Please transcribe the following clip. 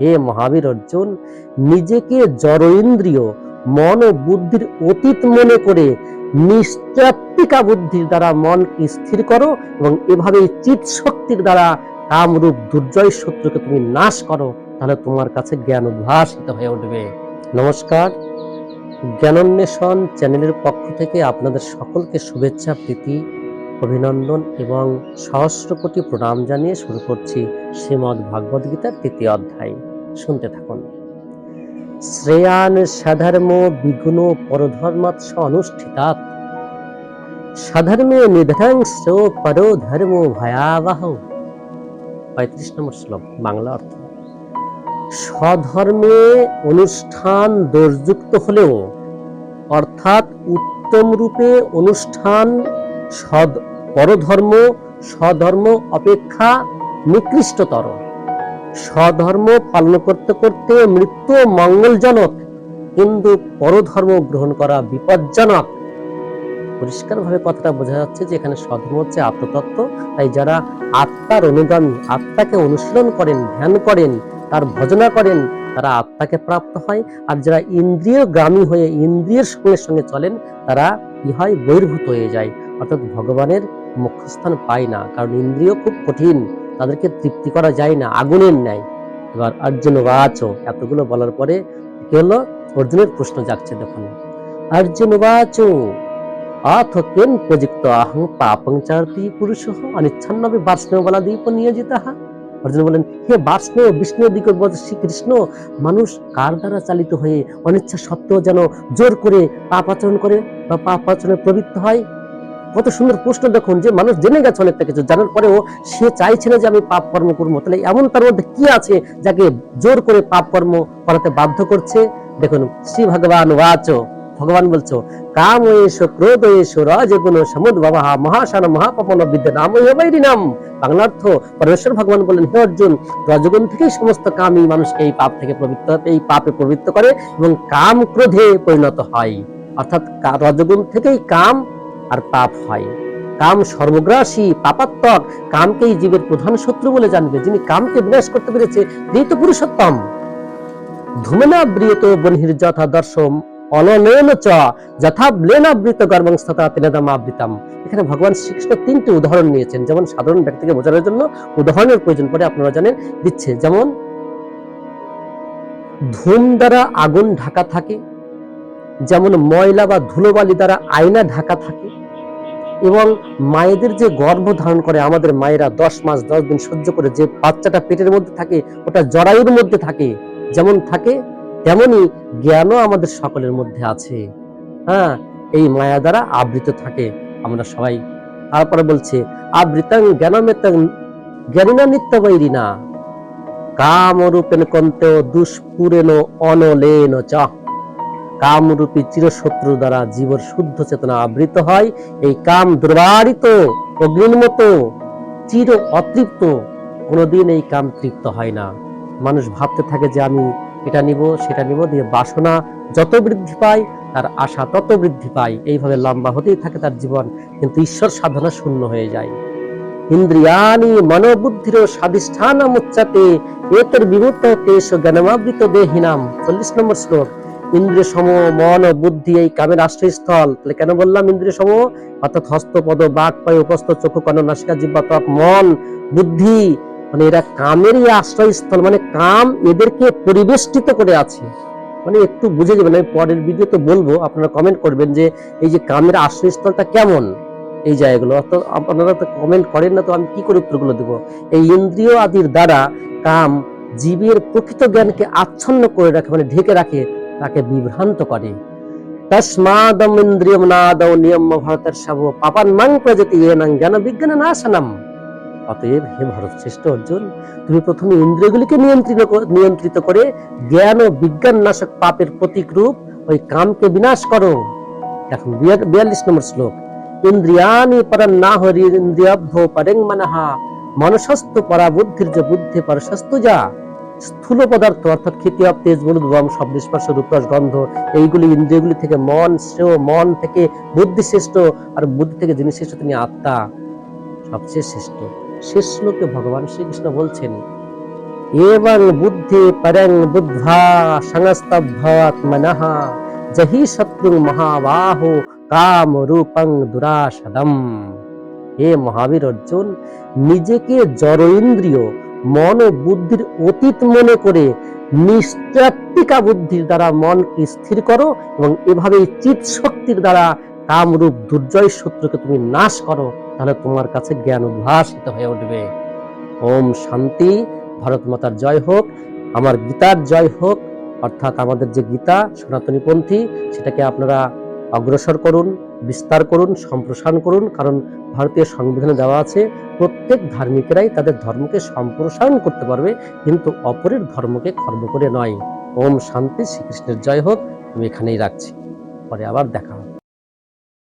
হে মহাবীর অর্জুন, নিজেকে জড় ইন্দ্রিয় মন ও বুদ্ধির অতীত মনে করে নিশ্চেত্তিকা বুদ্ধির দ্বারা মনকে স্থির করো এবং এভাবে চিৎ শক্তির দ্বারা কামরূপ দুর্জয় শত্রুকে তুমি নাশ করো, তাহলে তোমার কাছে জ্ঞান উদ্ভাসিত হয়ে উঠবে। নমস্কার, জ্ঞানোন্বেষণ চ্যানেলের পক্ষ থেকে আপনাদের সকলকে শুভেচ্ছা, প্রীতি, অভিনন্দন এবং সহস্র কোটি প্রণাম জানিয়ে শুরু করছি শ্রীমদ্ ভাগবত গীতার ৩য় অধ্যায়। শুনতে থাকুন। শ্রেয়ান সাধর্ম বিগুণ পরধর্মাৎ অনুষ্ঠিতাৎ সাধর্মে নিধ্বংস পরো ধর্ম ভয়াবহ। ৩৫ নম্বর শ্লোক, বাংলা অর্থ। স্বধর্মে অনুষ্ঠান দোষযুক্ত হলেও, অর্থাৎ উত্তম রূপে অনুষ্ঠান পরধর্ম স্বধর্ম অপেক্ষা নিকৃষ্টতর। স্বধর্ম পালন করতে করতে মৃত্যু মঙ্গলজনক, কিন্তু পরধর্ম গ্রহণ করা বিপজ্জনক। পরিষ্কারভাবে কথাটা বোঝা যাচ্ছে যে এখানে স্বধর্ম হচ্ছে আত্মতত্ত্ব। তাই যারা আত্মার অনুগামী, আত্মাকে অনুশীলন করেন, ধ্যান করেন, তার ভজনা করেন, তারা আত্মাকে প্রাপ্ত হয়। আর যারা ইন্দ্রিয়গামী হয়ে ইন্দ্রিয়ের সঙ্গে সঙ্গে চলেন, তারা কি হয়, বহির্ভূত হয়ে যায়, অর্থাৎ ভগবানের মুখ্যস্থান পায় না। কারণ ইন্দ্রিয় খুব কঠিন, তাদেরকে তৃপ্তি করা যায় না, আগুনের ন্যায়। এবার অর্জুন বাচ, এতগুলো বলার পরে কি হলো, অর্জুনের প্রশ্ন জাগছে। দেখুন, অর্জুন বাচ অথ কেন প্রযুক্ত আহং পাপং চারতি পুরুষঃ অনিচ্ছন্নবে বার্ষ্ণেয় বলাদীপ নিয়োজিতঃ। অর্জুন বলেন, হে বার্ষ্ণেয় বিষ্ণু দিকের শ্রীকৃষ্ণ, মানুষ কার দ্বারা চালিত হয়ে অনিচ্ছা সত্ত্বেও যেন জোর করে পাপ আচরণ করে বা পাপ আচরণে প্রবৃত্ত হয়? কত সুন্দর প্রশ্ন। দেখুন, যে মানুষ জেনে গেছে অনেকটা কিছু, জানার পরেও সে চাইছে না যে আমি পাপ কর্ম করবো, তাহলে এমন তার মধ্যে কি আছে যাকে জোর করে পাপ কর্ম করাতে বাধ্য করছে? দেখুন, শ্রী ভগবান বাচ, ভগবান বলছো, কাম এস ক্রোধ এস রজগুণ সমুদ্ভবঃ মহাশান মহাপাপন বিদ্যা নাম নাম। বাংলার্থ, পরমেশ্বর ভগবান বলেন, হে অর্জুন, রজগুণ থেকেই সমস্ত কামই মানুষকে এই পাপ থেকে এই পাপে প্রবৃত্ত করে এবং কাম ক্রোধে পরিণত হয়। অর্থাৎ রজগুণ থেকেই কাম আর পাপ হয়। কাম সর্বগ্রাসী, পাপাত্মক। কামকেই জীবের প্রধান শত্রু বলে জানবে। যিনি কামকে বিনাশ করতে পেরেছে, তিনি তো পুরুষোত্তম। ধূমেনা ব্রিয়ত বহ্নির যথা দর্শম অনলেন চ যথা ব্লেনাবৃত গর্ভং স্থতা তেনাদামাবৃতাম। এখানে ভগবান শ্রীকৃষ্ণ 3টি উদাহরণ নিয়েছেন, যেমন সাধারণ ব্যক্তিকে বোঝানোর জন্য উদাহরণের প্রয়োজন পড়ে, আপনারা জানেন, দিচ্ছে। যেমন ধূম দ্বারা আগুন ঢাকা থাকে, যেমন ময়লা বা ধুলোবালি দ্বারা আয়না ঢাকা থাকে, এবং মায়েদের যে গর্ভ ধারণ করে আমাদের মায়েরা 10 মাস 10 দিন সহ্য করে যে বাচ্চাটা পেটের মধ্যে থাকে, ওটা জরায়ুর মধ্যে থাকে, যেমন থাকে তেমনি জ্ঞানও আমাদের সকলের মধ্যে আছে। হ্যাঁ, এই মায়া দ্বারা আবৃত থাকে আমরা সবাই। তারপরে বলছে, আবৃতং জ্ঞানমেতং জ্ঞানিনা নিত্যবৈরিণা কামরূপেণ কন্তেও দুষ্পুরেণ অনলেন চ। কামরূপী চিরশত্রু দ্বারা জীবর শুদ্ধ চেতনা আবৃত হয়। এই কাম দুর্বারিত অগ্নির মতো চির অতৃপ্ত, কোনোদিন এই কাম তৃপ্ত হয় না। মানুষ ভাবতে থাকে যে আমি এটা নিব সেটা নিব, দিয়ে বাসনা যত বৃদ্ধি পায় তার আশা তত বৃদ্ধি পায়। এইভাবে লম্বা হতেই থাকে তার জীবন, কিন্তু ঈশ্বর সাধনা শূন্য হয়ে যায়। ইন্দ্রিয়াণি মনোবুদ্ধির স্বাধিষ্ঠানম উচ্যতে এতর বিমূর্ত তেষ জ্ঞানমাবৃত দেহিনাম। 40 নম্বর শ্লোক। ইন্দ্রিয় সমূহ মন ও বুদ্ধি এই কামের আশ্রয়স্থল। তাহলে কেন বললাম ইন্দ্রিয় সমূহ? অর্থাৎ হস্ত পদ বাক পায় উপস্থ চক্ষু কর্ণ নাসিকা জিহ্বা ত্বক মন বুদ্ধি, মানে এরা কামেরই আশ্রয়স্থল, মানে কাম এদেরকে পরিবেষ্টিত করে আছে। মানে একটু বুঝে যাবেন, আমি পরের ভিডিওতে বলবো, আপনারা কমেন্ট করবেন যে এই যে কামের আশ্রয়স্থলটা কেমন, এই জায়গাগুলো। আপনারা তো কমেন্ট করেন না, তো আমি কি করে উত্তরগুলো দেব? এই ইন্দ্রিয় আদির দ্বারা কাম জীবের প্রকৃত জ্ঞানকে আচ্ছন্ন করে রাখে, মানে ঢেকে রাখে, তাকে বিভ্রান্ত করে। তস্মাদম ইন্দ্রিয়ম নাদৌ নিয়ম ভরতের সব পাপান মাং প্রজাতি এনং জ্ঞান বিজ্ঞান নাশনম। অতএব হে ভরত শ্রেষ্ঠ অর্জুন, তুমি প্রথমে ইন্দ্রিয়গুলিকে নিয়ন্ত্রিত করে জ্ঞান ও বিজ্ঞান নাশক পাপের প্রতীক রূপ ওই কামকে বিনাশ করো। এখন 42 নম্বর শ্লোক। ইন্দ্রিয়াণি পরন্নাহরি ইন্দ্রিয়াভ্য পরেং মনহা মনসস্তু পরা বুদ্ধির যে বুদ্ধি পরশস্তু যা। স্থূল পদার্থ অর্থাৎ ক্ষিতীয় তেজ মরুদ বাম শব্দ স্পর্শ রূপরস গন্ধ, এইগুলি ইন্দ্রিয়গুলি থেকে মন শ্রেয়, মন থেকে বুদ্ধি শ্রেষ্ঠ, আর বুদ্ধি থেকে যিনি শ্রেষ্ঠ তিনি আত্মা সবচেয়ে শ্রেষ্ঠ। শেষ শ্লোকে ভগবান শ্রীকৃষ্ণ বলছেন, एवं बुद्धि परं बुद्ध्वा संस्तभ्यात्मनः जहि शत्रु महाबाहो काम रूपं दुराशदम। হে মহাবীর অর্জুন, নিজেকে জড় ইন্দ্রিয় মন ও বুদ্ধির অতীত মনে করে নিশ্চেষ্টিকা বুদ্ধির দ্বারা মনকে স্থির করো এবং এভাবে চিৎ শক্তির দ্বারা কামরূপ দুর্জয় শত্রুকে তুমি নাশ করো, তাহলে তোমার কাছে জ্ঞান উদ্ভাসিত হয়ে উঠবে। ওম শান্তি। ভারত মাতার জয় হোক, আমার গীতার জয় হোক। অর্থাৎ আমাদের যে গীতা সনাতনীপন্থী, সেটাকে আপনারা অগ্রসর করুন, বিস্তার করুন, সম্প্রসারণ করুন। কারণ ভারতীয় সংবিধানে দেওয়া আছে প্রত্যেক ধার্মিকেরাই তাদের ধর্মকে সম্প্রসারণ করতে পারবে, কিন্তু অপরের ধর্মকে খর্ব করে নয়। ওম শান্তি। শ্রীকৃষ্ণের জয় হোক। আমি এখানেই রাখছি, পরে আবার দেখা হবে।